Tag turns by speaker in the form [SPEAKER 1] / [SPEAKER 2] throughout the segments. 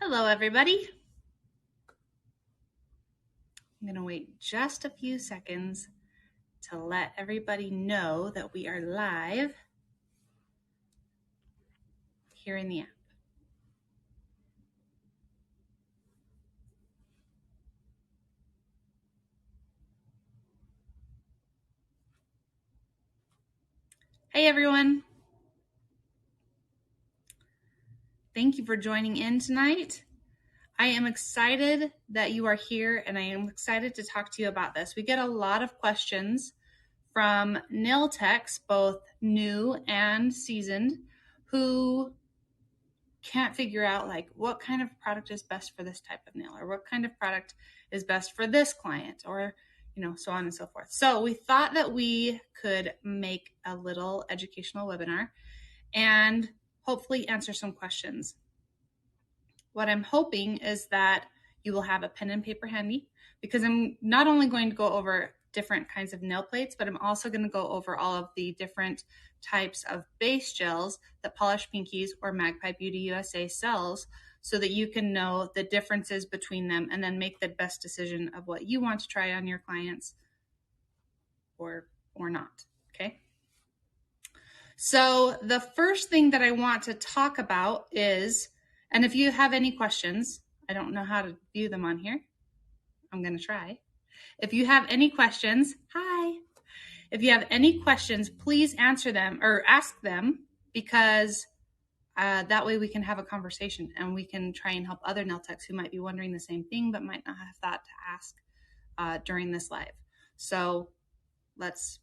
[SPEAKER 1] Hello, everybody. I'm going to wait just a few seconds to let everybody know that we are live here in the app. Hey, everyone. Thank you for joining in tonight. I am excited that you are here, and I am excited to talk to you about this. We get a lot of questions from nail techs, both new and seasoned, who can't figure out what kind of product is best for this type of nail, or what kind of product is best for this client, or so on and so forth. So we thought that we could make a little educational webinar and hopefully answer some questions. What I'm hoping is that you will have a pen and paper handy, because I'm not only going to go over different kinds of nail plates, but I'm also going to go over all of the different types of base gels that Polish Pinkies or Magpie Beauty USA sells, so that you can know the differences between them and then make the best decision of what you want to try on your clients or not. Okay. So the first thing that I want to talk about is, and if you have any questions, I don't know how to view them on here. I'm going to try. If you have any questions, hi. If you have any questions, please answer them or ask them, because that way we can have a conversation and we can try and help other nail techs who might be wondering the same thing but might not have thought to ask during this live. So let's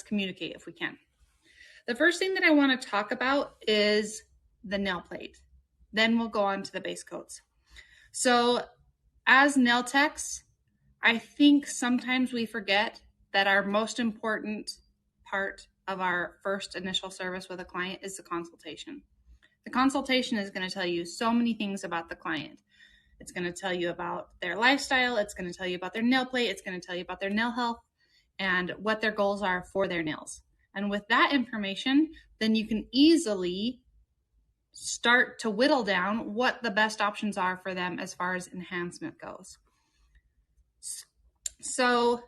[SPEAKER 1] communicate if we can. The first thing that I want to talk about is the nail plate. Then we'll go on to the base coats. So as nail techs, I think sometimes we forget that our most important part of our first initial service with a client is the consultation. The consultation is going to tell you so many things about the client. It's going to tell you about their lifestyle. It's going to tell you about their nail plate. It's going to tell you about their nail health and what their goals are for their nails. And with that information, then you can easily start to whittle down what the best options are for them as far as enhancement goes. So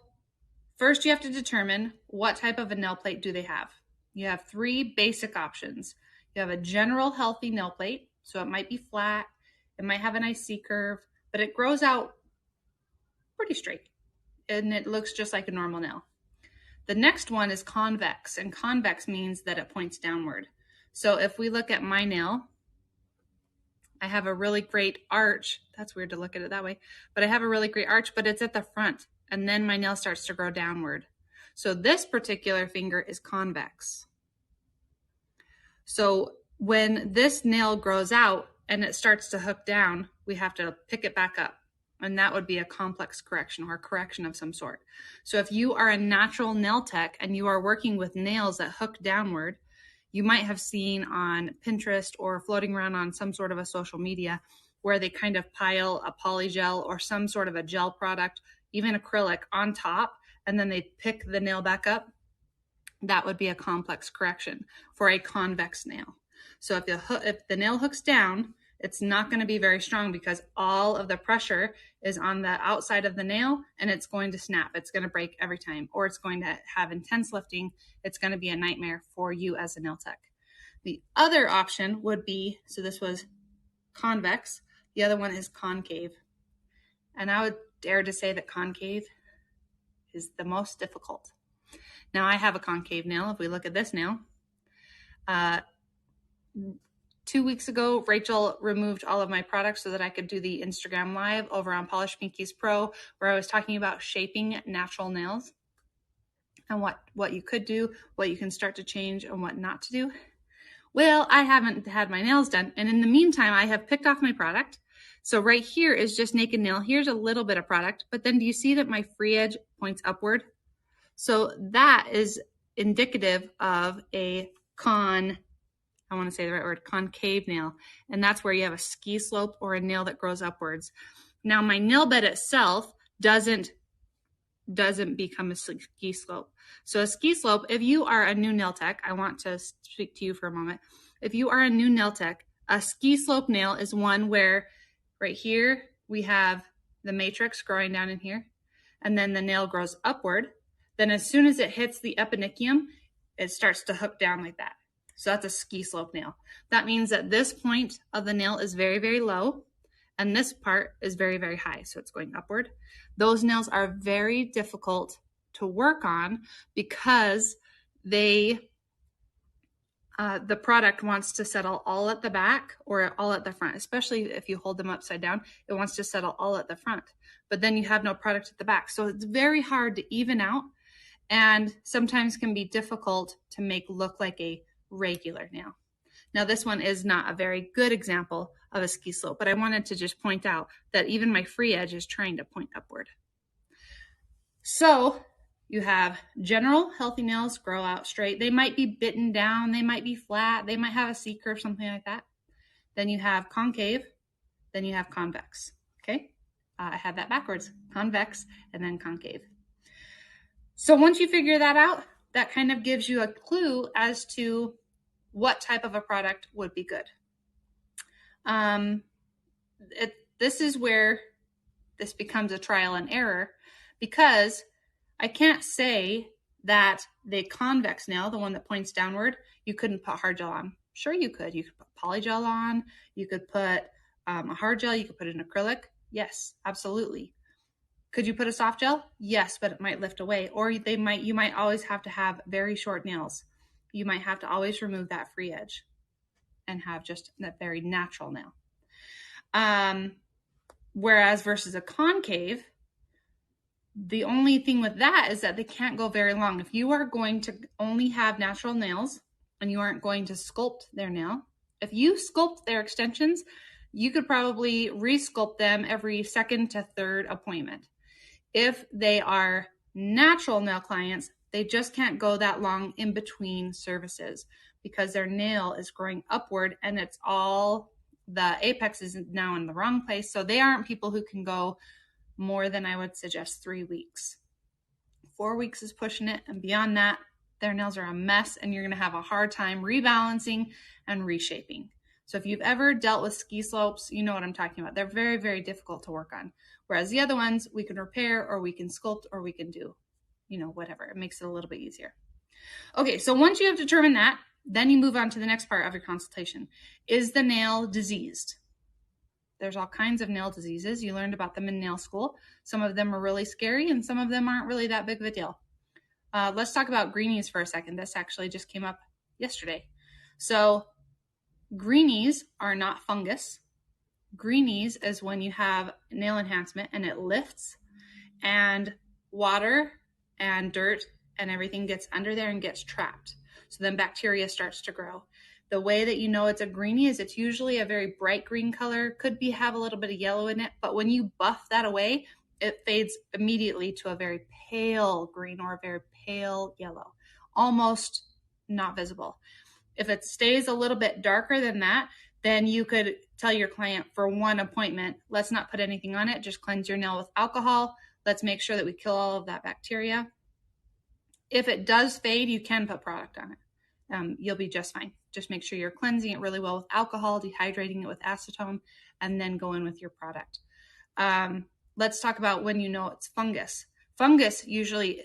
[SPEAKER 1] first you have to determine what type of a nail plate do they have. You have three basic options. You have a general healthy nail plate. So it might be flat, it might have a nice C curve, but it grows out pretty straight and it looks just like a normal nail. The next one is convex, and convex means that it points downward. So if we look at my nail, I have a really great arch. That's weird to look at it that way, but I have a really great arch, but it's at the front, and then my nail starts to grow downward. So this particular finger is convex. So when this nail grows out and it starts to hook down, we have to pick it back up. And that would be a complex correction or a correction of some sort. So if you are a natural nail tech and you are working with nails that hook downward, you might have seen on Pinterest or floating around on some sort of a social media where they kind of pile a polygel or some sort of a gel product, even acrylic, on top, and then they pick the nail back up. That would be a complex correction for a convex nail. So if the nail hooks down, it's not going to be very strong because all of the pressure is on the outside of the nail and it's going to snap. It's going to break every time, or it's going to have intense lifting. It's going to be a nightmare for you as a nail tech. The other option would be, so this was convex, the other one is concave. And I would dare to say that concave is the most difficult. Now I have a concave nail. If we look at this nail, 2 weeks ago, Rachel removed all of my products so that I could do the Instagram live over on Polish Pinkies Pro, where I was talking about shaping natural nails and what you could do, what you can start to change, and what not to do. Well, I haven't had my nails done. And in the meantime, I have picked off my product. So right here is just naked nail. Here's a little bit of product. But then do you see that my free edge points upward? So that is indicative of a concave nail. And that's where you have a ski slope or a nail that grows upwards. Now my nail bed itself doesn't become a ski slope. So a ski slope, if you are a new nail tech, I want to speak to you for a moment. If you are a new nail tech, a ski slope nail is one where Right here, we have the matrix growing down in here, and then the nail grows upward. Then as soon as it hits the eponychium, it starts to hook down like that. So that's a ski slope nail. That means that this point of the nail is very, very low, and this part is very, very high. So it's going upward. Those nails are very difficult to work on because the product wants to settle all at the back or all at the front, especially if you hold them upside down. It wants to settle all at the front, but then you have no product at the back. So it's very hard to even out, and sometimes can be difficult to make look like a regular nail. Now, this one is not a very good example of a ski slope, but I wanted to just point out that even my free edge is trying to point upward. So you have general healthy nails grow out straight. They might be bitten down, they might be flat, they might have a C curve, something like that. Then you have concave, then you have convex. Okay, I had that backwards, convex and then concave. So once you figure that out, that kind of gives you a clue as to what type of a product would be good. This is where this becomes a trial and error, because I can't say that the convex nail, the one that points downward, you couldn't put hard gel on. Sure you could. You could put polygel on. You could put a hard gel. You could put an acrylic. Yes, absolutely. Could you put a soft gel? Yes, but it might lift away. Or you might always have to have very short nails. You might have to always remove that free edge and have just that very natural nail. Whereas versus a concave, the only thing with that is that they can't go very long. If you are going to only have natural nails and you aren't going to sculpt their nail, if you sculpt their extensions, you could probably re-sculpt them every second to third appointment. If they are natural nail clients, they just can't go that long in between services because their nail is growing upward and it's all, the apex is now in the wrong place. So they aren't people who can go more than, I would suggest, 3 weeks. 4 weeks is pushing it, and beyond that, their nails are a mess and you're going to have a hard time rebalancing and reshaping. So if you've ever dealt with ski slopes, you know what I'm talking about. They're very, very difficult to work on. Whereas the other ones, we can repair or we can sculpt or we can do, whatever. It makes it a little bit easier. Okay, so once you have determined that, then you move on to the next part of your consultation. Is the nail diseased? There's all kinds of nail diseases. You learned about them in nail school. Some of them are really scary and some of them aren't really that big of a deal. Let's talk about greenies for a second. This actually just came up yesterday. So greenies are not fungus. Greenies is when you have nail enhancement and it lifts and water and dirt and everything gets under there and gets trapped. So then bacteria starts to grow. The way that you know it's a greenie is it's usually a very bright green color, could have a little bit of yellow in it, but when you buff that away, it fades immediately to a very pale green or a very pale yellow, almost not visible. If it stays a little bit darker than that, then you could tell your client for one appointment, let's not put anything on it, just cleanse your nail with alcohol. Let's make sure that we kill all of that bacteria. If it does fade, you can put product on it. You'll be just fine. Just make sure you're cleansing it really well with alcohol, dehydrating it with acetone, and then go in with your product. Let's talk about when you know it's fungus. Fungus usually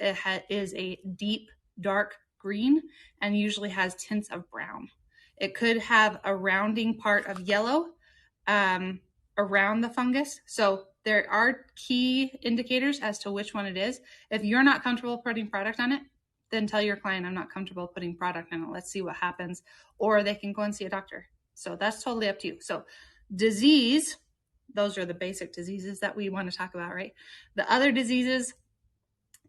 [SPEAKER 1] is a deep, dark green and usually has tints of brown. It could have a rounding part of yellow around the fungus. So there are key indicators as to which one it is. If you're not comfortable putting product on it, then tell your client, I'm not comfortable putting product on it. Let's see what happens. Or they can go and see a doctor. So that's totally up to you. So disease, those are the basic diseases that we want to talk about, right? The other diseases,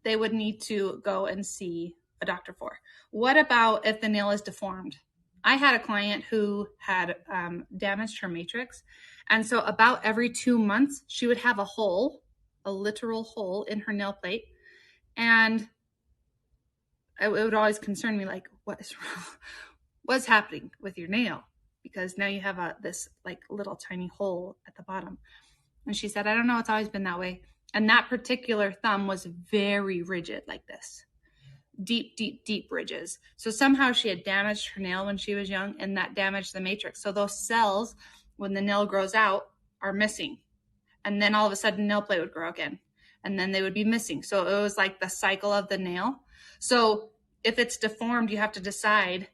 [SPEAKER 1] they would need to go and see a doctor for. What about if the nail is deformed? I had a client who had damaged her matrix. And so about every 2 months, she would have a hole, a literal hole in her nail plate. And it would always concern me, like, what is wrong? What's happening with your nail? Because now you have this like little tiny hole at the bottom. And she said, I don't know, it's always been that way. And that particular thumb was very rigid like this. Deep, deep, deep ridges. So somehow she had damaged her nail when she was young and that damaged the matrix. So those cells, when the nail grows out, are missing. And then all of a sudden nail plate would grow again. And then they would be missing. So it was like the cycle of the nail. So if it's deformed, you have to decide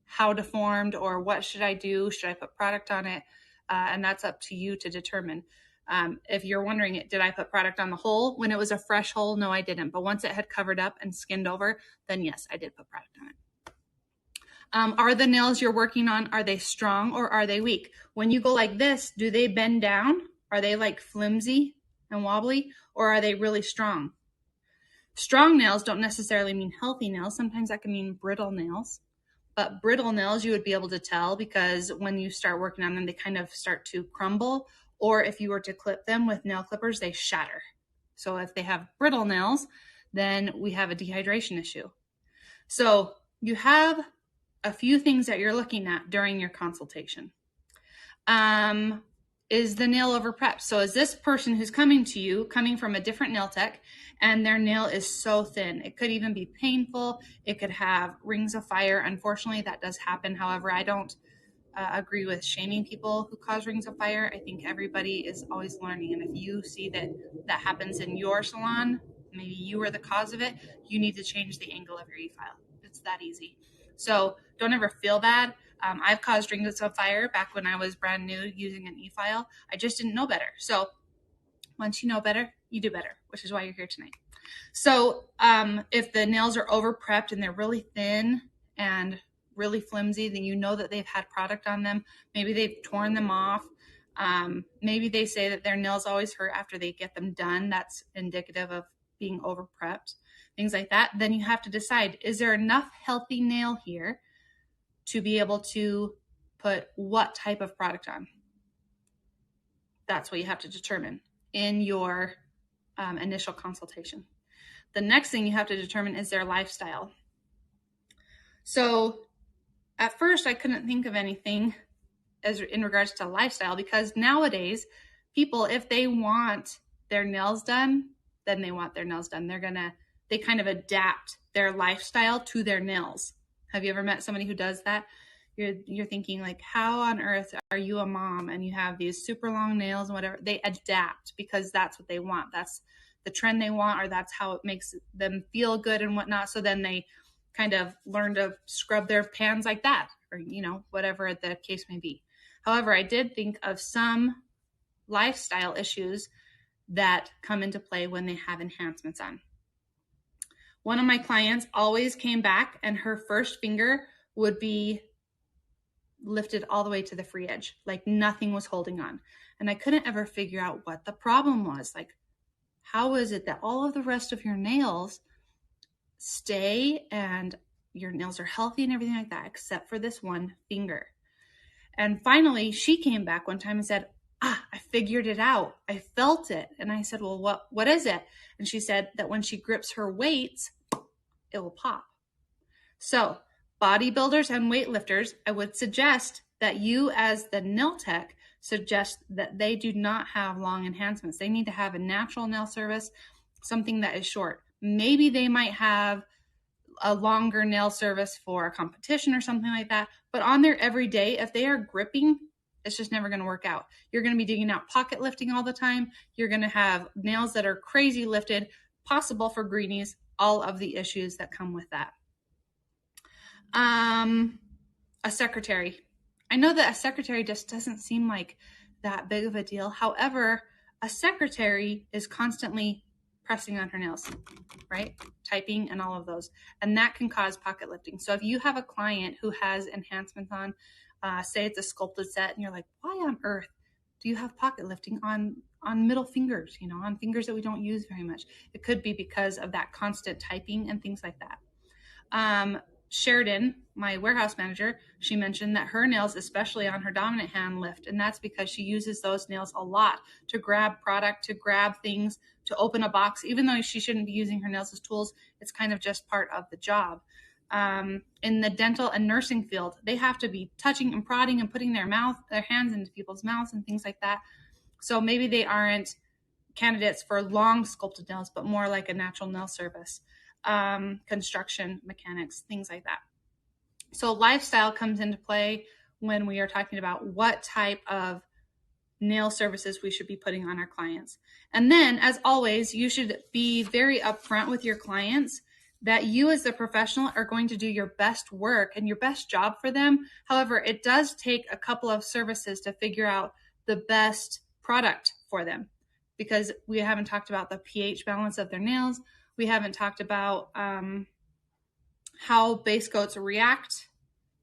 [SPEAKER 1] how deformed or what should I do? Should I put product on it? And that's up to you to determine. If you're wondering, did I put product on the hole when it was a fresh hole? No, I didn't. But once it had covered up and skinned over, then yes, I did put product on it. Are the nails you're working on, are they strong or are they weak? When you go like this, do they bend down? Are they like flimsy and wobbly, or are they really strong? Strong nails don't necessarily mean healthy nails. Sometimes that can mean brittle nails. But brittle nails, you would be able to tell because when you start working on them, they kind of start to crumble. Or if you were to clip them with nail clippers, they shatter. So if they have brittle nails, then we have a dehydration issue. So you have a few things that you're looking at during your consultation. Is the nail over prepped? So is this person who's coming to you coming from a different nail tech and their nail is so thin? It could even be painful. It could have rings of fire. Unfortunately, that does happen. However, I don't agree with shaming people who cause rings of fire. I think everybody is always learning. And if you see that that happens in your salon, maybe you are the cause of it, you need to change the angle of your e-file. It's that easy. So don't ever feel bad. I've caused rings of fire back when I was brand new using an e-file. I just didn't know better. So once you know better, you do better, which is why you're here tonight. So if the nails are over prepped and they're really thin and really flimsy, then you know that they've had product on them. Maybe they've torn them off. Maybe they say that their nails always hurt after they get them done. That's indicative of being over prepped, things like that. Then you have to decide, is there enough healthy nail here to be able to put what type of product on? That's what you have to determine in your initial consultation. The next thing you have to determine is their lifestyle. So at first I couldn't think of anything as in regards to lifestyle, because nowadays people, if they want their nails done, then they want their nails done. They kind of adapt their lifestyle to their nails. Have you ever met somebody who does that? You're thinking like, how on earth are you a mom and you have these super long nails and whatever? They adapt because that's what they want. That's the trend they want, or that's how it makes them feel good and whatnot. So then they kind of learn to scrub their pans like that, or, whatever the case may be. However, I did think of some lifestyle issues that come into play when they have enhancements on. One of my clients always came back and her first finger would be lifted all the way to the free edge, like nothing was holding on. And I couldn't ever figure out what the problem was. Like, how is it that all of the rest of your nails stay and your nails are healthy and everything like that, except for this one finger? And finally, she came back one time and said, I figured it out. I felt it. And I said, well, what is it? And she said that when she grips her weights, it will pop. So bodybuilders and weightlifters, I would suggest that you as the nail tech suggest that they do not have long enhancements. They need to have a natural nail service, something that is short. Maybe they might have a longer nail service for a competition or something like that. But on their everyday, if they are gripping, it's just never going to work out. You're going to be digging out pocket lifting all the time. You're going to have nails that are crazy lifted, possible for greenies, all of the issues that come with that. A secretary. I know that a secretary just doesn't seem like that big of a deal. However, a secretary is constantly pressing on her nails, right? Typing and all of those. And that can cause pocket lifting. So if you have a client who has enhancements on, say it's a sculpted set, and you're like, why on earth do you have pocket lifting on middle fingers, on fingers that we don't use very much? It could be because of that constant typing and things like that. Sheridan, my warehouse manager, she mentioned that her nails, especially on her dominant hand, lift. And that's because she uses those nails a lot to grab product, to grab things, to open a box. Even though she shouldn't be using her nails as tools, it's kind of just part of the job. In the dental and nursing field, they have to be touching and prodding and putting their hands into people's mouths and things like that. So maybe they aren't candidates for long sculpted nails, but more like a natural nail service. Construction, mechanics, things like that. So lifestyle comes into play when we are talking about what type of nail services we should be putting on our clients. And then, as always, you should be very upfront with your clients that you as the professional are going to do your best work and your best job for them. However, it does take a couple of services to figure out the best product for them, because we haven't talked about the pH balance of their nails. We haven't talked about how base coats react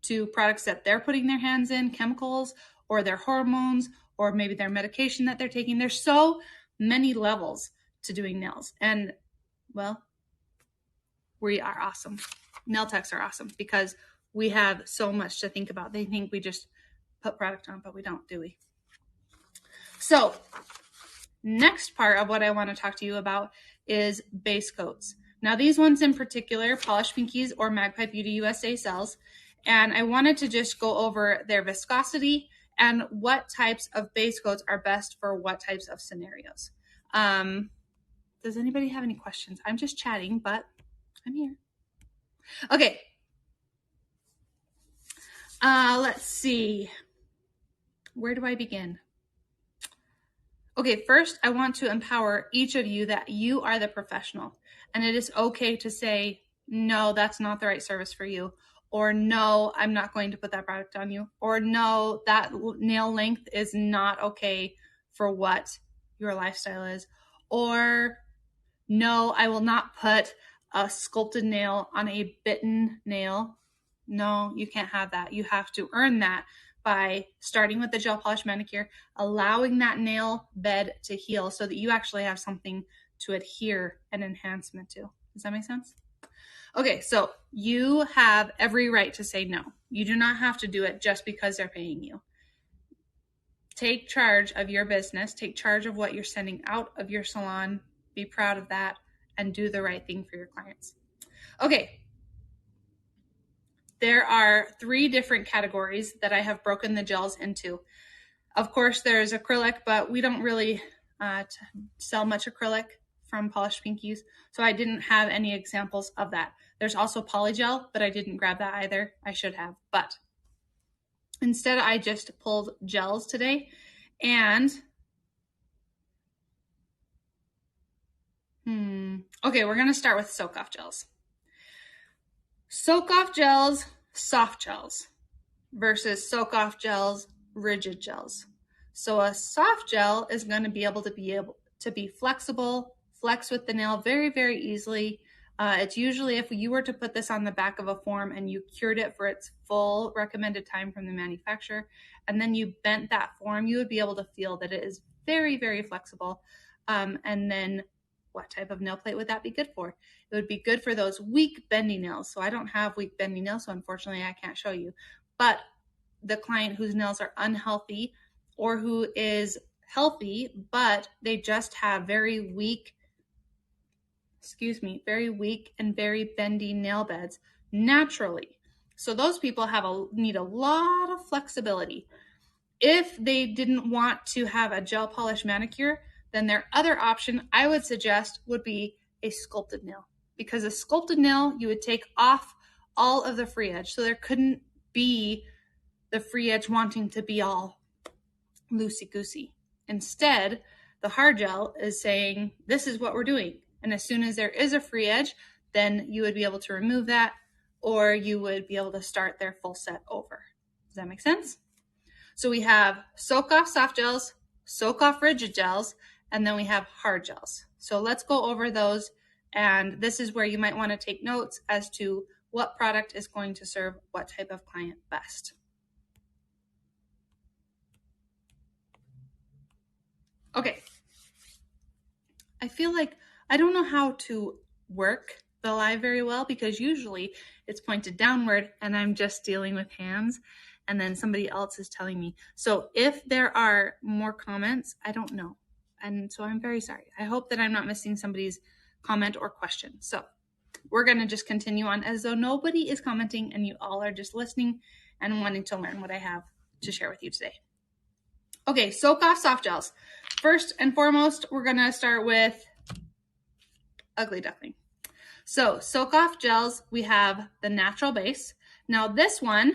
[SPEAKER 1] to products that they're putting their hands in, chemicals or their hormones, or maybe their medication that they're taking. There's so many levels to doing nails. And well, we are awesome. Nail techs are awesome because we have so much to think about. They think we just put product on, but we don't, do we? So next part of what I want to talk to you about is base coats. Now these ones in particular, Polished Pinkies or Magpie Beauty USA sells. And I wanted to just go over their viscosity and what types of base coats are best for what types of scenarios. Does anybody have any questions? I'm just chatting, but I'm here. Okay. Let's see. Where do I begin? Okay, first I want to empower each of you that you are the professional, and it is okay to say, no, that's not the right service for you. Or no, I'm not going to put that product on you. Or no, that nail length is not okay for what your lifestyle is. Or no, I will not put a sculpted nail on a bitten nail. No, you can't have that. You have to earn that by starting with the gel polish manicure, allowing that nail bed to heal so that you actually have something to adhere an enhancement to. Does that make sense? Okay, so you have every right to say no. You do not have to do it just because they're paying you. Take charge of your business. Take charge of what you're sending out of your salon. Be proud of that and do the right thing for your clients. Okay, there are 3 different categories that I have broken the gels into. Of course, there's acrylic, but we don't really sell much acrylic from Polished Pinkies, so I didn't have any examples of that. There's also polygel, but I didn't grab that either. I should have, but instead I just pulled gels today. And okay, we're gonna start with soak-off gels. Soak-off gels, soft gels versus soak-off gels, rigid gels. So a soft gel is going to be able to be flexible, flex with the nail very, very easily. It's usually, if you were to put this on the back of a form and you cured it for its full recommended time from the manufacturer, and then you bent that form, you would be able to feel that it is very, very flexible. And then what type of nail plate would that be good for? It would be good for those weak bendy nails. So I don't have weak bendy nails, so unfortunately I can't show you. But the client whose nails are unhealthy or who is healthy, but they just have very weak and very bendy nail beds naturally. So those people need a lot of flexibility. If they didn't want to have a gel polish manicure, then their other option I would suggest would be a sculpted nail. Because a sculpted nail, you would take off all of the free edge. So there couldn't be the free edge wanting to be all loosey-goosey. Instead, the hard gel is saying, this is what we're doing. And as soon as there is a free edge, then you would be able to remove that, or you would be able to start their full set over. Does that make sense? So we have soak-off soft gels, soak-off rigid gels, and then we have hard gels. So let's go over those. And this is where you might want to take notes as to what product is going to serve what type of client best. Okay. I feel like I don't know how to work the live very well because usually it's pointed downward and I'm just dealing with hands and then somebody else is telling me. So if there are more comments, I don't know. And so I'm very sorry. I hope that I'm not missing somebody's comment or question. So we're going to just continue on as though nobody is commenting and you all are just listening and wanting to learn what I have to share with you today. Okay, soak-off soft gels. First and foremost, we're going to start with Ugly Duckling. So soak-off gels, we have the natural base. Now this one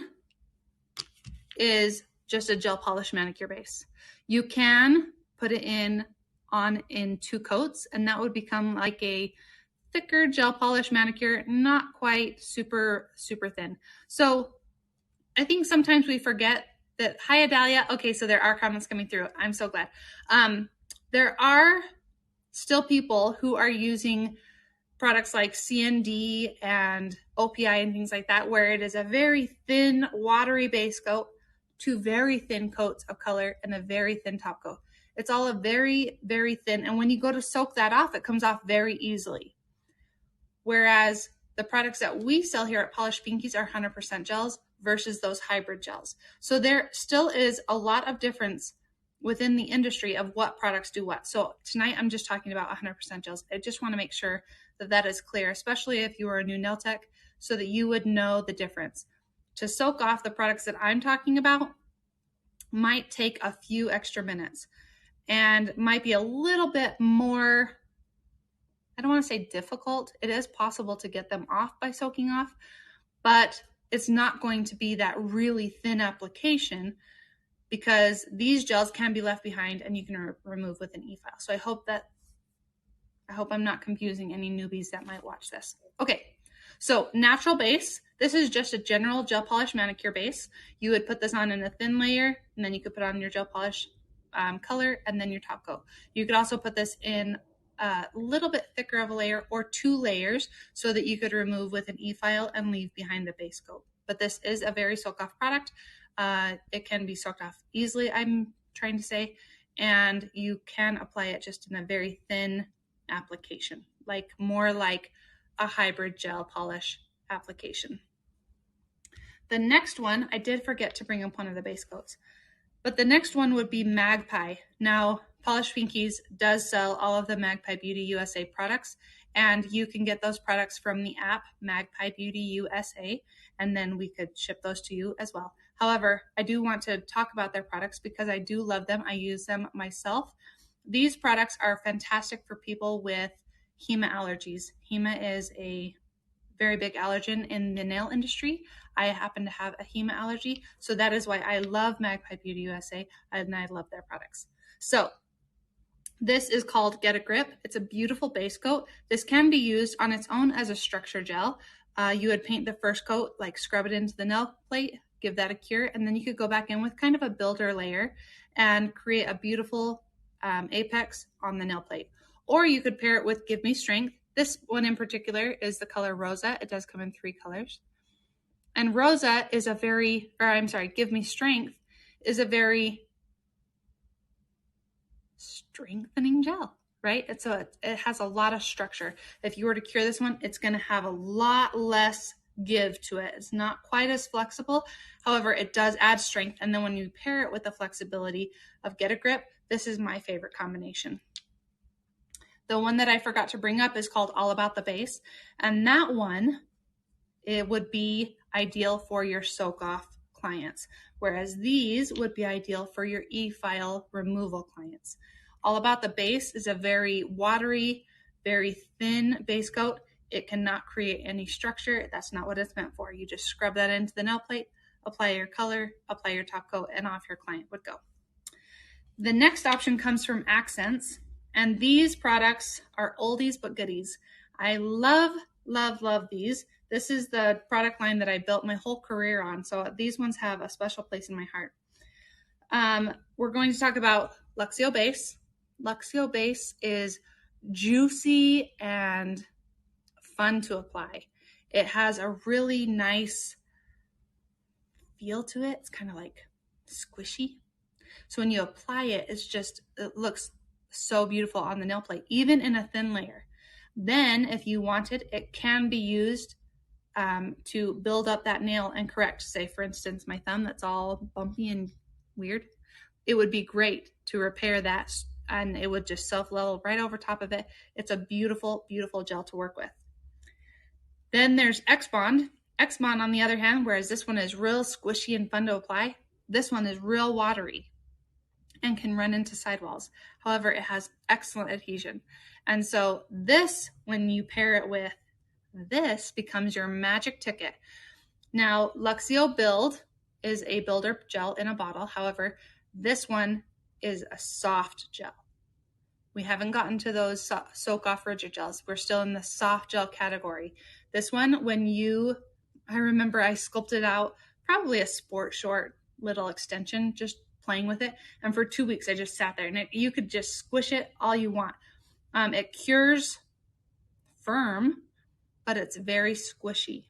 [SPEAKER 1] is just a gel polish manicure base. You can put it on in 2 coats, and that would become like a thicker gel polish manicure, not quite super, super thin. So I think sometimes we forget that, hi Adalia. Okay, so there are comments coming through. I'm so glad. There are still people who are using products like CND and OPI and things like that, where it is a very thin, watery base coat, 2 very thin coats of color, and a very thin top coat. It's all a very, very thin. And when you go to soak that off, it comes off very easily. Whereas the products that we sell here at Polished Pinkies are 100% gels versus those hybrid gels. So there still is a lot of difference within the industry of what products do what. So tonight I'm just talking about 100% gels. I just want to make sure that that is clear, especially if you are a new nail tech, so that you would know the difference. To soak off the products that I'm talking about might take a few extra minutes and might be a little bit more, I don't want to say difficult. It is possible to get them off by soaking off, but it's not going to be that really thin application, because these gels can be left behind and you can remove with an e-file. So I hope I'm not confusing any newbies that might watch this. Okay, so natural base. This is just a general gel polish manicure base. You would put this on in a thin layer, and then you could put on your gel polish color and then your top coat. You could also put this in a little bit thicker of a layer or 2 layers so that you could remove with an e-file and leave behind the base coat. But this is a very soak-off product. It can be soaked off easily, I'm trying to say, and you can apply it just in a very thin application, like more like a hybrid gel polish application. The next one, I did forget to bring up one of the base coats, but the next one would be Magpie. Now, Polished Pinkies does sell all of the Magpie Beauty USA products, and you can get those products from the app Magpie Beauty USA, and then we could ship those to you as well. However, I do want to talk about their products because I do love them. I use them myself. These products are fantastic for people with HEMA allergies. HEMA is a very big allergen in the nail industry. I happen to have a HEMA allergy, so that is why I love Magpie Beauty USA, and I love their products. So this is called Get a Grip. It's a beautiful base coat. This can be used on its own as a structure gel. You would paint the first coat, like scrub it into the nail plate, give that a cure, and then you could go back in with kind of a builder layer and create a beautiful apex on the nail plate. Or you could pair it with Give Me Strength. This one in particular is the color Rosa. It does come in 3 colors. And Rosa is Give Me Strength is a very strengthening gel, right? It has a lot of structure. If you were to cure this one, it's going to have a lot less give to it. It's not quite as flexible. However, it does add strength. And then when you pair it with the flexibility of Get a Grip, this is my favorite combination. The one that I forgot to bring up is called All About the Base. And that one, it would be ideal for your soak-off clients, whereas these would be ideal for your e-file removal clients. All About the Base is a very watery, very thin base coat. It cannot create any structure. That's not what it's meant for. You just scrub that into the nail plate, apply your color, apply your top coat, and off your client would go. The next option comes from Accents, and these products are oldies but goodies. I love, love, love these. This is the product line that I built my whole career on, so these ones have a special place in my heart. We're going to talk about Luxio Base. Luxio Base is juicy and fun to apply. It has a really nice feel to it. It's kind of like squishy. So when you apply it, it looks so beautiful on the nail plate, even in a thin layer. Then if you wanted, it can be used to build up that nail and correct. Say, for instance, my thumb that's all bumpy and weird. It would be great to repair that, and it would just self-level right over top of it. It's a beautiful, beautiful gel to work with. Then there's X-Bond. X-Bond, on the other hand, whereas this one is real squishy and fun to apply, this one is real watery and can run into sidewalls. However, it has excellent adhesion. And so this, when you pair it with this, becomes your magic ticket. Now, Luxio Build is a builder gel in a bottle. However, this one is a soft gel. We haven't gotten to those soak off rigid gels. We're still in the soft gel category. This one, I remember I sculpted out probably a sport short little extension, just playing with it. And for 2 weeks, I just sat there, and you could just squish it all you want. It cures firm, but it's very squishy.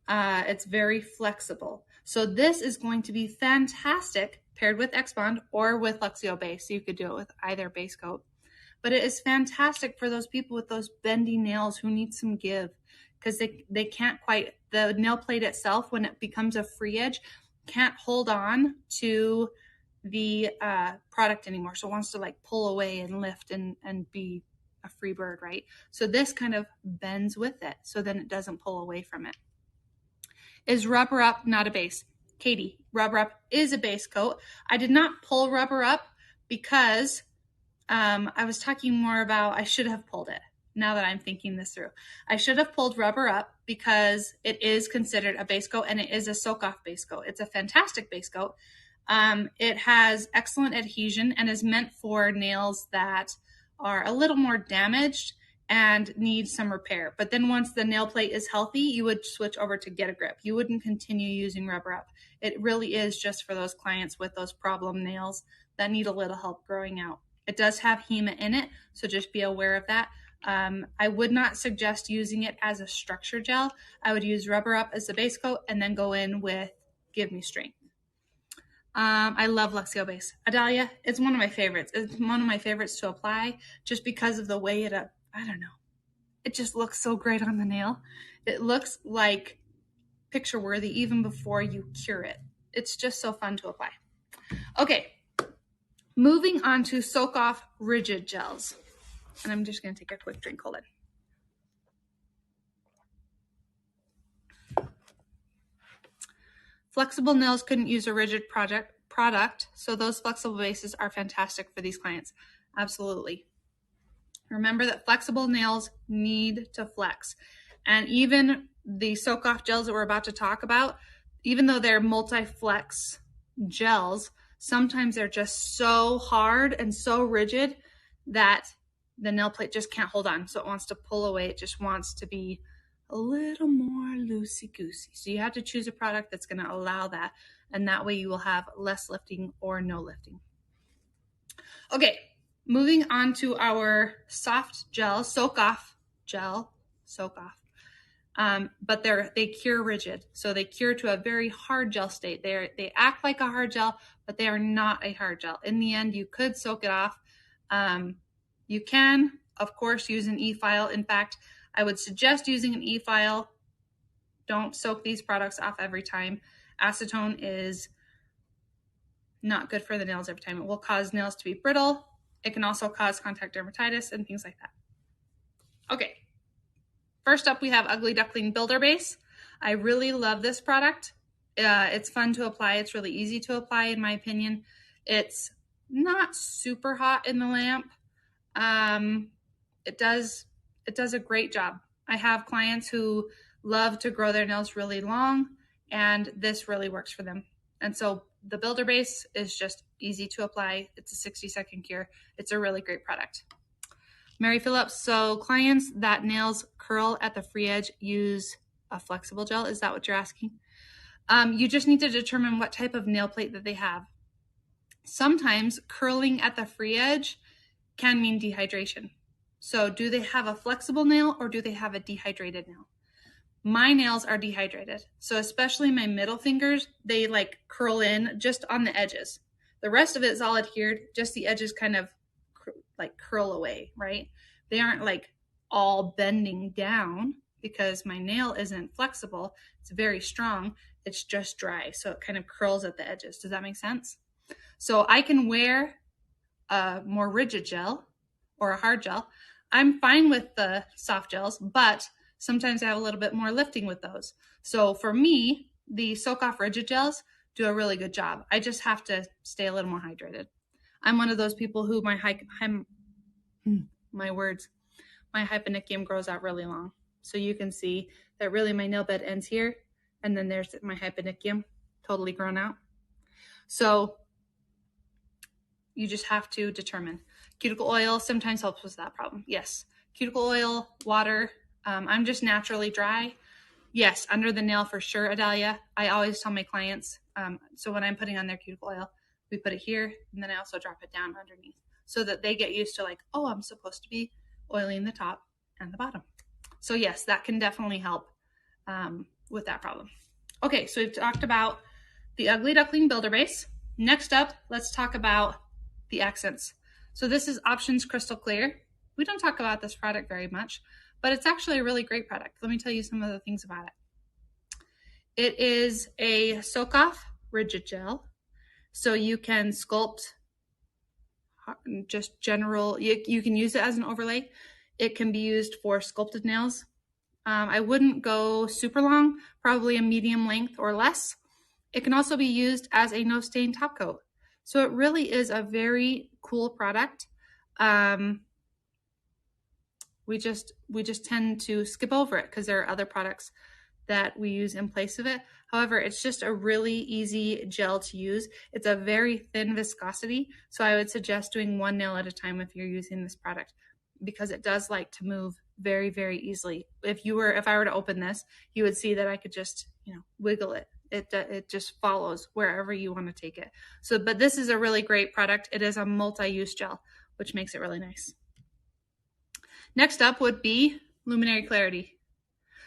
[SPEAKER 1] It's very flexible. So this is going to be fantastic paired with X-Bond or with Luxio base. So you could do it with either base coat. But it is fantastic for those people with those bendy nails who need some give, because they can't quite, the nail plate itself, when it becomes a free edge, can't hold on to the product anymore. So it wants to like pull away and lift and be a free bird, right? So this kind of bends with it, so then it doesn't pull away from it. Is Rubber Up not a base? Katie, Rubber Up is a base coat. I did not pull Rubber Up because I was talking more about, I should have pulled it. Now that I'm thinking this through, I should have pulled Rubber Up because it is considered a base coat, and it is a soak-off base coat. It's a fantastic base coat. It has excellent adhesion and is meant for nails that are a little more damaged and need some repair. But then once the nail plate is healthy, you would switch over to Get a Grip. You wouldn't continue using Rubber Up. It really is just for those clients with those problem nails that need a little help growing out. It does have HEMA in it, so just be aware of that. I would not suggest using it as a structure gel. I would use Rubber Up as the base coat and then go in with Give Me Strength. I love Luxio base. Adalia, it's one of my favorites. It's one of my favorites to apply just because of the way it, I don't know. It just looks so great on the nail. It looks like picture worthy even before you cure it. It's just so fun to apply. Okay. Moving on to soak off rigid gels. And I'm just going to take a quick drink. Hold on. Flexible nails couldn't use a rigid product, so those flexible bases are fantastic for these clients. Absolutely. Remember that flexible nails need to flex. And even the soak off gels that we're about to talk about, even though they're multi-flex gels, sometimes they're just so hard and so rigid that the nail plate just can't hold on. So it wants to pull away. It just wants to be a little more loosey-goosey. So you have to choose a product that's going to allow that. And that way you will have less lifting or no lifting. Okay, moving on to our soft gel, soak off gel, soak off. But they cure rigid. So they cure to a very hard gel state. They act like a hard gel, but they are not a hard gel. In the end, you could soak it off. You can, of course, use an e-file. In fact, I would suggest using an e-file. Don't soak these products off every time. Acetone is not good for the nails every time. It will cause nails to be brittle. It can also cause contact dermatitis and things like that. Okay. First up, we have Ugly Duckling Builder Base. I really love this product. It's fun to apply. It's really easy to apply, in my opinion. It's not super hot in the lamp. It does a great job. I have clients who love to grow their nails really long, and this really works for them. And so the Builder Base is just easy to apply. It's a 60-second cure. It's a really great product. Mary Phillips, so clients that nails curl at the free edge use a flexible gel. Is that what you're asking? You just need to determine what type of nail plate that they have. Sometimes curling at the free edge can mean dehydration. So do they have a flexible nail or do they have a dehydrated nail? My nails are dehydrated. So especially my middle fingers, they like curl in just on the edges. The rest of it is all adhered, just the edges kind of like curl away, right? They aren't like all bending down because my nail isn't flexible. It's very strong. It's just dry. So it kind of curls at the edges. Does that make sense? So I can wear a more rigid gel or a hard gel. I'm fine with the soft gels, but sometimes I have a little bit more lifting with those. So for me, the soak off rigid gels do a really good job. I just have to stay a little more hydrated. I'm one of those people who my hyponychium grows out really long. So you can see that really my nail bed ends here, and then there's my hyponychium. totally grown out. So you just have to determine. Cuticle oil sometimes helps with that problem. Yes. Cuticle oil, water. I'm just naturally dry. Yes, under the nail for sure, Adalia. I always tell my clients, so when I'm putting on their cuticle oil, we put it here, and then I also drop it down underneath so that they get used to like, oh, I'm supposed to be oiling the top and the bottom. So yes, that can definitely help with that problem. Okay, so we've talked about the Ugly Duckling Builder Base. Next up, let's talk about the accents. So this is Options Crystal Clear. We don't talk about this product very much, but it's actually a really great product. Let me tell you some of the things about it. It is a soak-off rigid gel, so you can sculpt just general, you can use it as an overlay. It can be used for sculpted nails. I wouldn't go super long, probably a medium length or less. It can also be used as a no stain top coat. So it really is a very cool product. We just tend to skip over it because there are other products that we use in place of it. However, it's just a really easy gel to use. It's a very thin viscosity, so I would suggest doing one nail at a time if you're using this product, because it does like to move very, very easily. If I were to open this, you would see that I could just, wiggle it. It just follows wherever you want to take it. So, but this is a really great product. It is a multi-use gel, which makes it really nice. Next up would be Luminary Clarity.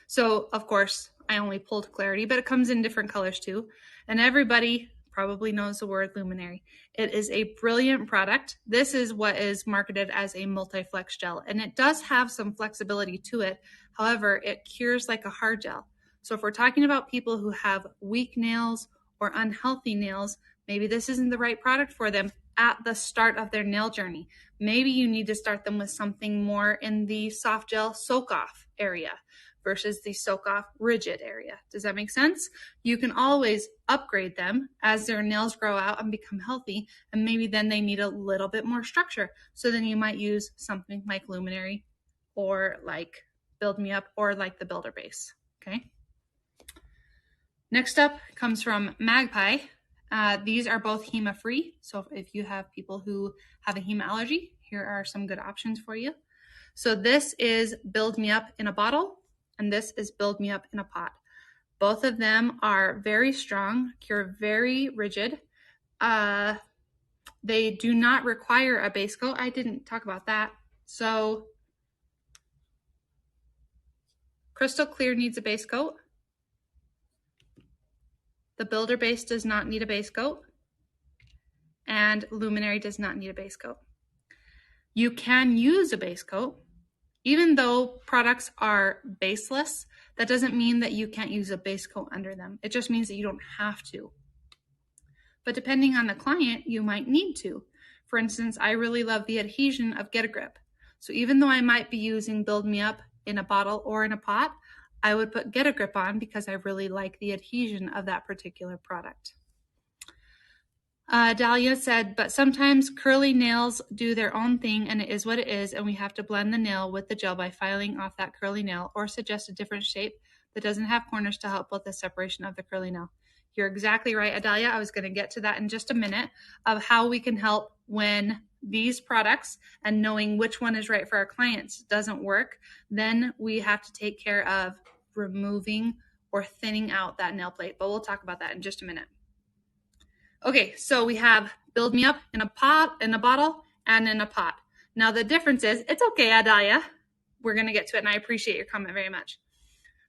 [SPEAKER 1] So of course, I only pulled Clarity, but it comes in different colors too. And everybody probably knows the word Luminary. It is a brilliant product. This is what is marketed as a multi-flex gel, and it does have some flexibility to it. However, it cures like a hard gel. So if we're talking about people who have weak nails or unhealthy nails, maybe this isn't the right product for them at the start of their nail journey. Maybe you need to start them with something more in the soft gel soak-off area versus the soak-off rigid area. Does that make sense? You can always upgrade them as their nails grow out and become healthy, and maybe then they need a little bit more structure. So then you might use something like Luminary or like Build Me Up or like the Builder Base, okay? Next up comes from Magpie. These are both HEMA-free, so if you have people who have a HEMA allergy, here are some good options for you. So this is Build Me Up in a bottle, and this is Build Me Up in a pot. Both of them are very strong, cure very rigid. They do not require a base coat. I didn't talk about that. So Crystal Clear needs a base coat. The Builder Base does not need a base coat, and Luminary does not need a base coat. You can use a base coat. Even though products are baseless, that doesn't mean that you can't use a base coat under them. It just means that you don't have to. But depending on the client, you might need to. For instance, I really love the adhesion of Get a Grip. So even though I might be using Build Me Up in a bottle or in a pot, I would put Get a Grip on because I really like the adhesion of that particular product. Dahlia said, but sometimes curly nails do their own thing and it is what it is, and we have to blend the nail with the gel by filing off that curly nail or suggest a different shape that doesn't have corners to help with the separation of the curly nail. You're exactly right, Adalia. I was going to get to that in just a minute of how we can help when these products and knowing which one is right for our clients doesn't work. Then we have to take care of removing or thinning out that nail plate, but we'll talk about that in just a minute. Okay, so we have Build Me Up in a pot, in a bottle, and in a pot. Now the difference is, it's okay, Adalia. We're going to get to it, and I appreciate your comment very much.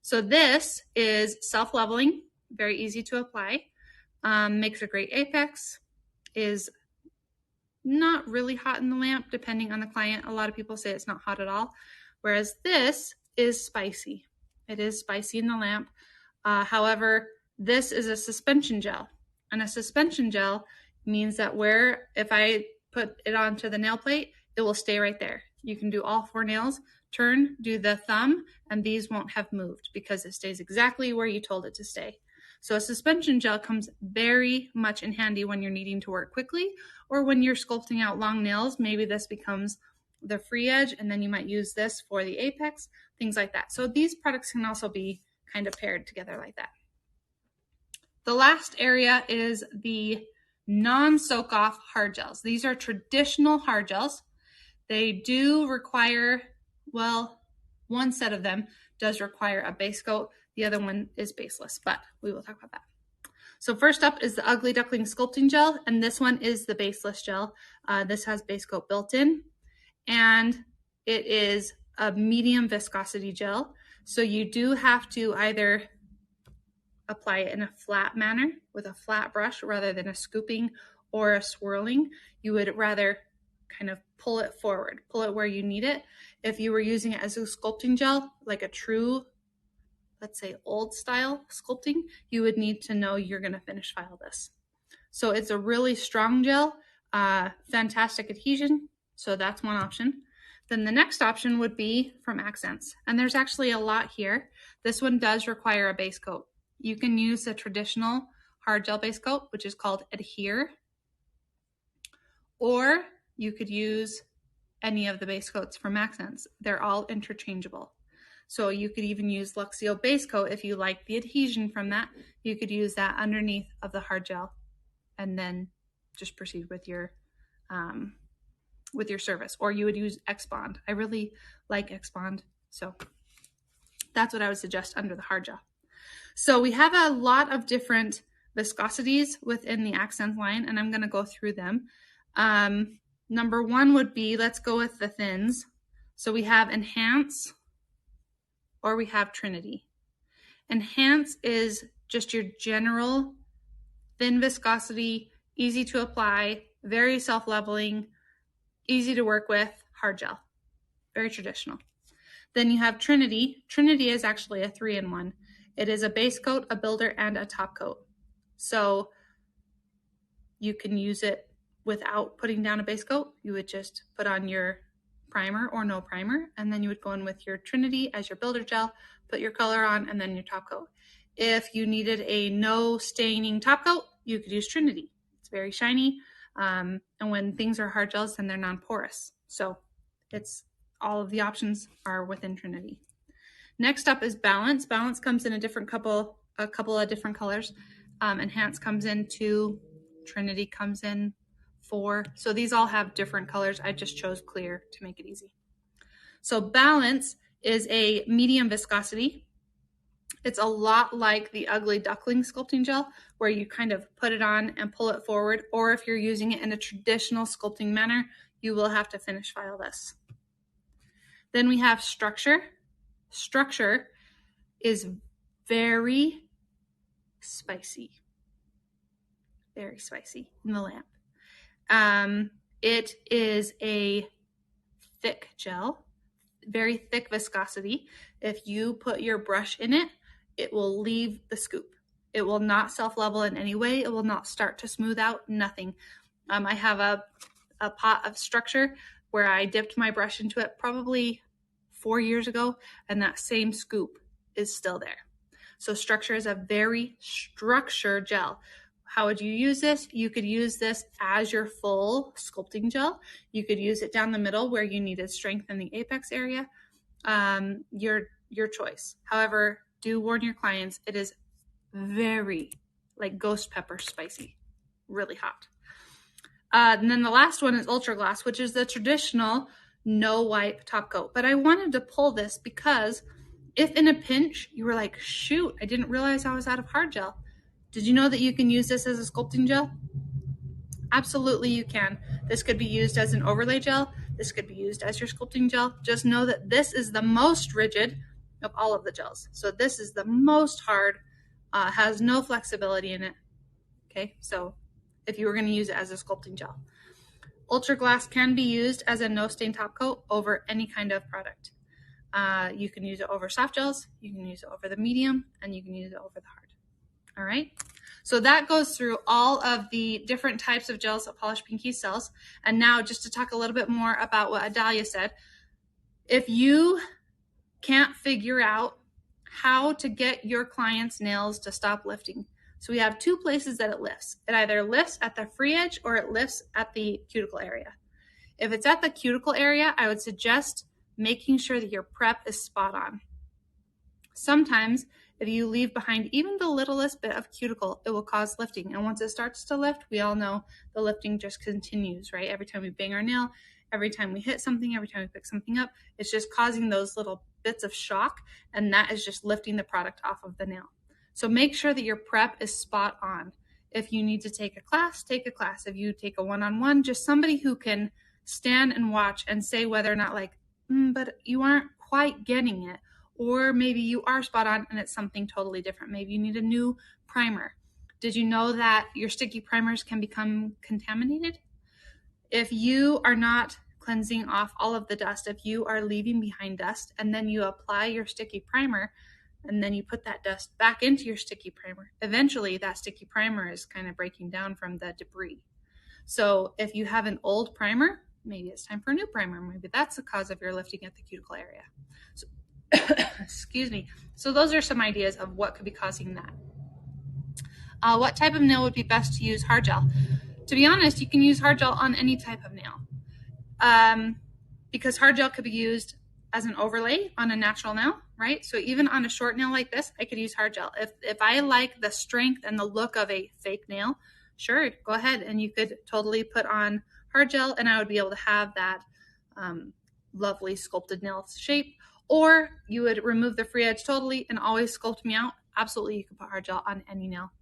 [SPEAKER 1] So this is self-leveling, very easy to apply, makes a great apex, is not really hot in the lamp, depending on the client. A lot of people say it's not hot at all, whereas this is spicy. It is spicy in the lamp. However, this is a suspension gel. And a suspension gel means that if I put it onto the nail plate, it will stay right there. You can do all 4 nails, turn, do the thumb, and these won't have moved because it stays exactly where you told it to stay. So a suspension gel comes very much in handy when you're needing to work quickly or when you're sculpting out long nails. Maybe this becomes the free edge, and then you might use this for the apex, things like that. So these products can also be kind of paired together like that. The last area is the non-soak off hard gels. These are traditional hard gels. They do require, well, one set of them does require a base coat. The other one is baseless, but we will talk about that. So first up is the Ugly Duckling Sculpting Gel, and this one is the baseless gel. This has base coat built in, and it is a medium viscosity gel. So you do have to either apply it in a flat manner with a flat brush rather than a scooping or a swirling. You would rather kind of pull it forward, pull it where you need it. If you were using it as a sculpting gel, like a true, let's say old style sculpting, you would need to know you're going to finish file this. So it's a really strong gel, fantastic adhesion. So that's one option. Then the next option would be from Accents. And there's actually a lot here. This one does require a base coat. You can use a traditional hard gel base coat, which is called Adhere, or you could use any of the base coats from Accents. They're all interchangeable. So you could even use Luxio base coat if you like the adhesion from that. You could use that underneath of the hard gel and then just proceed with your service. Or you would use X-Bond. I really like X-Bond, so that's what I would suggest under the hard gel. So we have a lot of different viscosities within the Accents line, and I'm going to go through them. Number one would be, let's go with the thins. So we have Enhance, or we have Trinity. Enhance is just your general thin viscosity, easy to apply, very self-leveling, easy to work with, hard gel. Very traditional. Then you have Trinity. Trinity is actually a 3-in-1. It is a base coat, a builder, and a top coat. So you can use it without putting down a base coat. You would just put on your primer or no primer, and then you would go in with your Trinity as your builder gel, put your color on, and then your top coat. If you needed a no staining top coat, you could use Trinity. It's very shiny, and when things are hard gels, then they're non-porous. So it's all of the options are within Trinity. Next up is Balance. Balance comes in a couple of different colors. Enhance comes in 2, Trinity comes in 4. So these all have different colors. I just chose clear to make it easy. So Balance is a medium viscosity. It's a lot like the Ugly Duckling Sculpting Gel, where you kind of put it on and pull it forward, or if you're using it in a traditional sculpting manner, you will have to finish file this. Then we have Structure. Structure is very spicy in the lamp. It is a thick gel, very thick viscosity. If you put your brush in it, it will leave the scoop. It will not self-level in any way. It will not start to smooth out, nothing. I have a pot of Structure where I dipped my brush into it probably 4 years ago, and that same scoop is still there. So Structure is a very structured gel. How would you use this? You could use this as your full sculpting gel. You could use it down the middle where you needed strength in the apex area. Your choice. However, do warn your clients, it is very like ghost pepper spicy, really hot. And then the last one is Ultra Gloss, which is the traditional no wipe top coat. But I wanted to pull this because if in a pinch you were like, shoot, I didn't realize I was out of hard gel. Did you know that you can use this as a sculpting gel? Absolutely you can. This could be used as an overlay gel. This could be used as your sculpting gel. Just know that this is the most rigid of all of the gels. So this is the most hard, has no flexibility in it. Okay, so if you were going to use it as a sculpting gel. Ultra Gloss can be used as a no stain top coat over any kind of product. You can use it over soft gels, you can use it over the medium, and you can use it over the hard. All right, so that goes through all of the different types of gels that Polished Pinkies sells. And now just to talk a little bit more about what Adalia said, if you can't figure out how to get your client's nails to stop lifting, so we have 2 places that it lifts. It either lifts at the free edge or it lifts at the cuticle area. If it's at the cuticle area, I would suggest making sure that your prep is spot on. Sometimes If you leave behind even the littlest bit of cuticle, it will cause lifting. And once it starts to lift, we all know the lifting just continues, right? Every time we bang our nail, every time we hit something, every time we pick something up, it's just causing those little bits of shock, and that is just lifting the product off of the nail. So make sure that your prep is spot on. If you need to take a class, take a class. If you take a one-on-one, just somebody who can stand and watch and say whether or not like, but you aren't quite getting it. Or maybe you are spot on and it's something totally different. Maybe you need a new primer. Did you know that your sticky primers can become contaminated? If you are not cleansing off all of the dust, if you are leaving behind dust and then you apply your sticky primer and then you put that dust back into your sticky primer, eventually that sticky primer is kind of breaking down from the debris. So if you have an old primer, maybe it's time for a new primer. Maybe that's the cause of your lifting at the cuticle area. So, excuse me. So those are some ideas of what could be causing that. What type of nail would be best to use hard gel? To be honest, you can use hard gel on any type of nail, because hard gel could be used as an overlay on a natural nail, right? So even on a short nail like this, I could use hard gel. If I like the strength and the look of a fake nail, sure, go ahead and you could totally put on hard gel and I would be able to have that lovely sculpted nail shape. Or you would remove the free edge totally and always sculpt me out. Absolutely, you can put hard gel on any nail.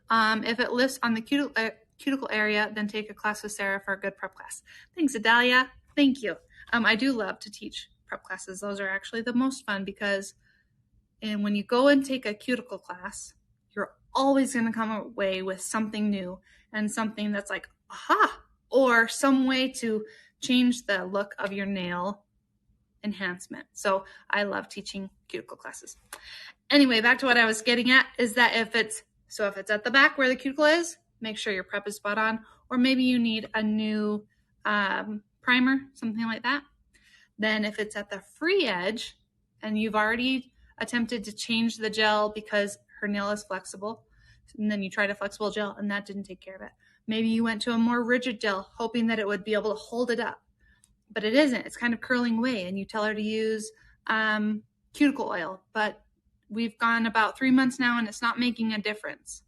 [SPEAKER 1] If it lifts on the cuticle area, then take a class with Sarah for a good prep class. Thanks, Adalia. Thank you. I do love to teach prep classes. Those are actually the most fun because when you go and take a cuticle class, you're always going to come away with something new and something that's like, aha, or some way to change the look of your nail enhancement. So I love teaching cuticle classes. Anyway, back to what I was getting at is that if it's at the back where the cuticle is, make sure your prep is spot on, or maybe you need a new primer, something like that. Then if it's at the free edge and you've already attempted to change the gel because her nail is flexible, and then you tried a flexible gel and that didn't take care of it. Maybe you went to a more rigid gel hoping that it would be able to hold it up, but it isn't. It's kind of curling away, and you tell her to use cuticle oil, but we've gone about 3 months now and it's not making a difference.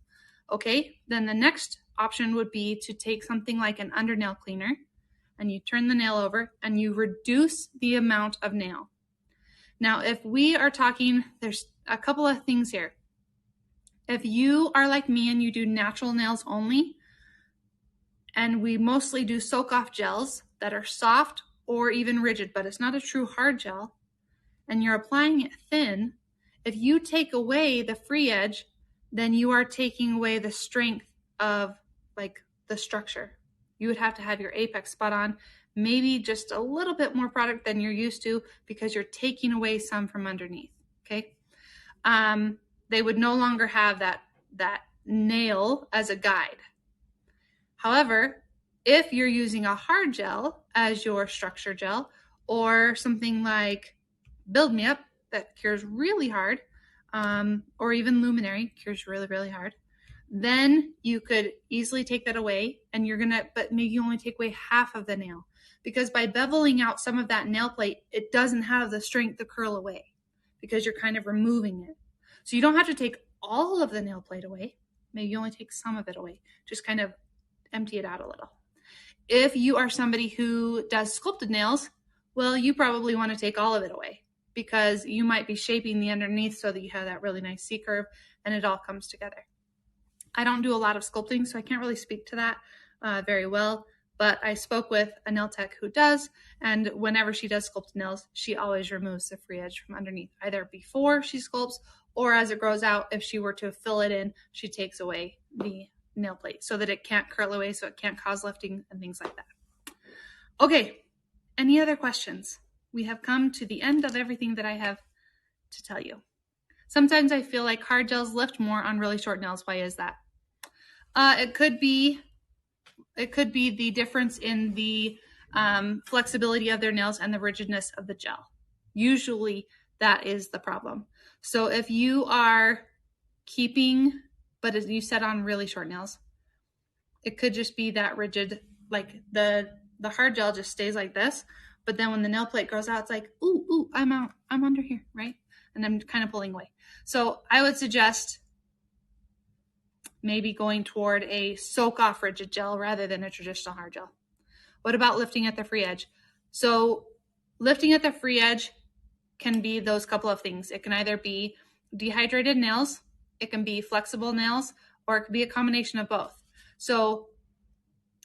[SPEAKER 1] Okay, then the next option would be to take something like an undernail cleaner and you turn the nail over and you reduce the amount of nail. Now, if we are talking, there's a couple of things here. If you are like me and you do natural nails only, and we mostly do soak off gels that are soft or even rigid, but it's not a true hard gel, and you're applying it thin, if you take away the free edge, then you are taking away the strength of like the structure. You would have to have your apex spot on, maybe just a little bit more product than you're used to because you're taking away some from underneath, okay? They would no longer have that nail as a guide. However, if you're using a hard gel as your structure gel or something like Build Me Up that cures really hard, or even Luminary cures really, really hard, then you could easily take that away and but maybe you only take away half of the nail, because by beveling out some of that nail plate, it doesn't have the strength to curl away because you're kind of removing it. So you don't have to take all of the nail plate away. Maybe you only take some of it away. Just kind of empty it out a little. If you are somebody who does sculpted nails, well, you probably want to take all of it away because you might be shaping the underneath so that you have that really nice C curve and it all comes together. I don't do a lot of sculpting, so I can't really speak to that very well, but I spoke with a nail tech who does, and whenever she does sculpted nails, she always removes the free edge from underneath, either before she sculpts or as it grows out. If she were to fill it in, she takes away the nail plate so that it can't curl away, so it can't cause lifting and things like that. Okay, any other questions? We have come to the end of everything that I have to tell you. Sometimes I feel like hard gels lift more on really short nails. Why is that? It could be the difference in the flexibility of their nails and the rigidness of the gel. Usually that is the problem. So if you are keeping, but as you said, on really short nails, it could just be that rigid, like the hard gel just stays like this, but then when the nail plate grows out, it's like, ooh, I'm out, I'm under here, right? and I'm kind of pulling away. So I would suggest maybe going toward a soak off rigid gel rather than a traditional hard gel. What about lifting at the free edge? So lifting at the free edge can be those couple of things. It can either be dehydrated nails, it can be flexible nails, or it could be a combination of both. So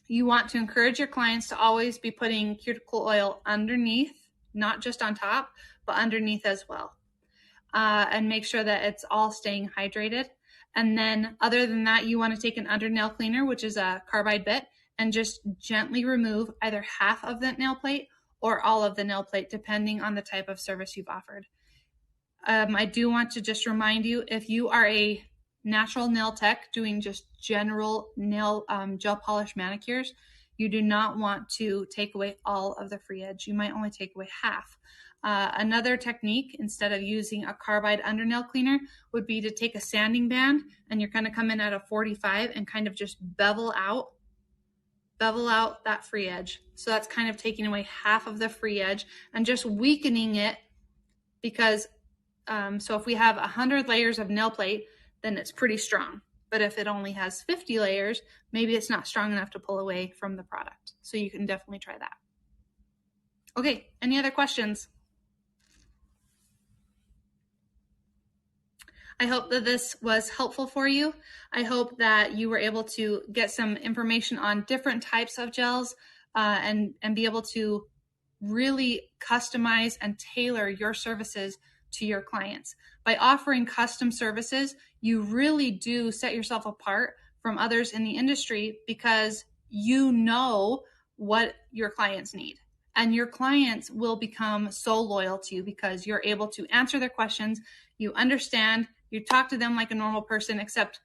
[SPEAKER 1] you want to encourage your clients to always be putting cuticle oil underneath, not just on top, but underneath as well. And make sure that it's all staying hydrated. And then other than that, you want to take an under nail cleaner, which is a carbide bit, and just gently remove either half of that nail plate or all of the nail plate, depending on the type of service you've offered. I do want to just remind you, if you are a natural nail tech doing just general nail gel polish manicures, you do not want to take away all of the free edge. You might only take away half. Another technique, instead of using a carbide under nail cleaner, would be to take a sanding band, and you're going to come in at a 45 and kind of just bevel out that free edge. So that's kind of taking away half of the free edge and just weakening it, because so if we have 100 layers of nail plate, then it's pretty strong. But if it only has 50 layers, maybe it's not strong enough to pull away from the product. So you can definitely try that. Okay, any other questions? I hope that this was helpful for you. I hope that you were able to get some information on different types of gels and be able to really customize and tailor your services to your clients. By offering custom services, you really do set yourself apart from others in the industry, because you know what your clients need. And your clients will become so loyal to you because you're able to answer their questions. You understand, you talk to them like a normal person, except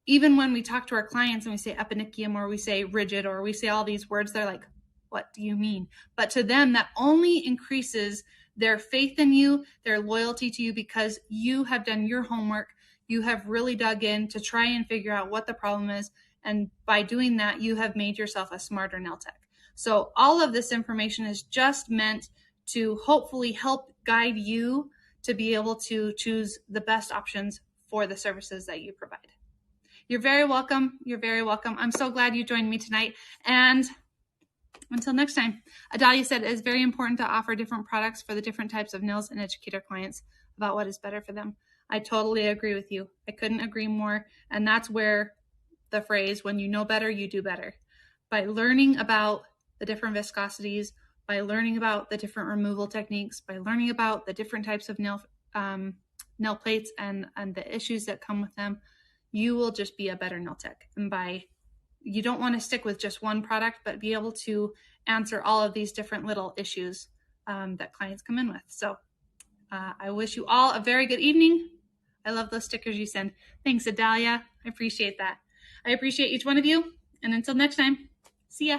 [SPEAKER 1] even when we talk to our clients and we say eponychium or we say rigid or we say all these words, they're like, what do you mean? But to them, that only increases their faith in you, their loyalty to you, because you have done your homework. You have really dug in to try and figure out what the problem is. And by doing that, you have made yourself a smarter nail tech. So all of this information is just meant to hopefully help guide you to be able to choose the best options for the services that you provide. You're very welcome. You're very welcome. I'm so glad you joined me tonight. And until next time, Adalia said it is very important to offer different products for the different types of nails and educate our clients about what is better for them. I totally agree with you. I couldn't agree more. And that's where the phrase, when you know better, you do better. By learning about the different viscosities, by learning about the different removal techniques, by learning about the different types of nail plates and the issues that come with them, you will just be a better nail tech. And you don't want to stick with just one product, but be able to answer all of these different little issues that clients come in with. So I wish you all a very good evening. I love those stickers you send. Thanks, Adalia. I appreciate that. I appreciate each one of you. And until next time, see ya.